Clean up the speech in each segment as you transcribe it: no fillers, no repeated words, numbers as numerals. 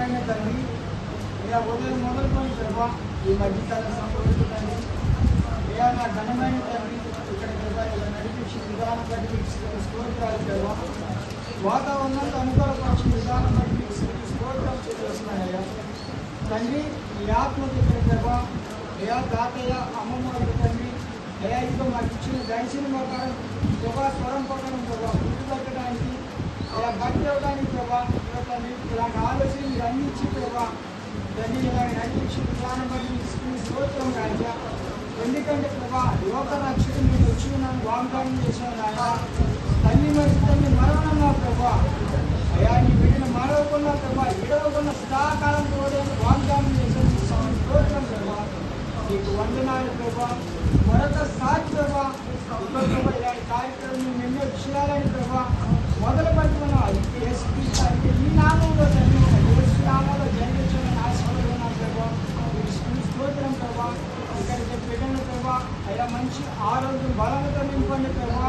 ఘనమైన తండ్రి, అయ్యా ఉదయం మొదలుకొని ప్రభా ఈ మధ్యకాలం సంభవిస్తుందండి. అయ్యా నా ఘనమైన తండ్రి, ఇక్కడ ప్రభా ఇలా నడిపించి విధానం బట్టి స్తోత్రాలు ప్రభా, వాతావరణంలో అనుకూలపరిచిన విధానం బట్టి స్తోత్రాలు చేస్తున్నాయ్యా తండ్రి. ఈ ఆత్మకు ఇక్కడ ప్రభా అయ్యా తాతయ్య అమ్మమ్మ తండ్రి, అయ్యా ఇదిగో మాకు ఇచ్చిన దర్శన ప్రకారం ప్రభా స్వరం ప్రకారం ప్రభా గుర్తు పెట్టడానికి, అయ్యా భక్తి ఇవ్వడానికి ప్రభా తండ్రి ఇలాంటి ఆలోచన మీరు అందించి ప్రభా తండ్రి ఇలాగ నడిపించి విధానం బట్టి స్తోత్రం అయ్యా. ఎందుకంటే ప్రభా లోక రక్షణ మీరు వచ్చి నన్ను వాగ్దానం చేశాను ఆయన తల్లి మరి తల్లి మరణంగా ప్రభా అయ్యా నీ బిడ్డను మరవకుండా ప్రభా ఇడవకుండా సదాకాలం తోడని వాగ్దానం చేశాను. స్తోత్రం ప్రభా, నీకు వందనాలు ప్రభా. మరొకసారి ప్రభా ప్రభా ఇలాంటి కార్యక్రమం మేము ఎన్నో చేయాలని ప్రభా మొదలు పెట్టుకున్నాం. యేసుక్రీస్తు ఈ నామంలో యేసు నామంలో జన్మించాలని ఆశపడుతున్నాం ప్రభా. స్తోత్రం ప్రభా. ఇక్కడికి పెట్టండి ప్రభా, అయ్యా మంచి ఆరోగ్యం బలంతో నింపండి ప్రభా.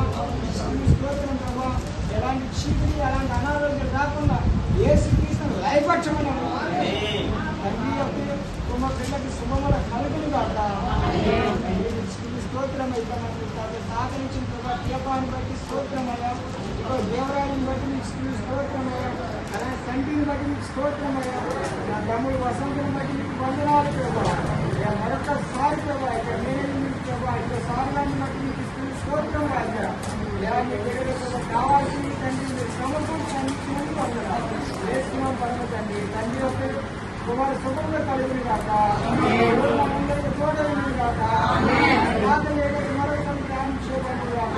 స్తోత్రం ప్రభా. ఎలాంటి చీకటి ఎలాంటి అనారోగ్యం రాకుండా యేసుక్రీస్తు లయపరచమని తండ్రి యొక్క కుమ పిల్లకి శుభముల కలుగులు కాక. స్తోత్రం అయితే సహకరించిన ప్రభా దీపాన్ని బట్టి స్తోత్రమయ్యా, దేవరాయని బట్టి మీకు స్తోత్రమయ్యా, అలాగే తండ్రిని బట్టి మీకు స్తోత్రమయ్యా, నా తమ్ముడు వసంతుని బట్టి మీకు వందనాలు ప్రభా. మరొకసారి ప్రభా ఇక్కడ నేను మీకు ప్రభా ఇక్కడ సార్లాన్ని బట్టి మీకు స్తోత్రం రాజా. మీ బిడ్డలకు కావాల్సింది తండ్రి మీరు సమకూర్చండి వందనాలు వేస్తున్నాం పరమ తండ్రి. తండ్రి యొక్క కుమార శుభంగా కలుగుని కాక, అందరికీ తోడని కాక, మరొకసారి ధ్యానం చేయబడి కాక.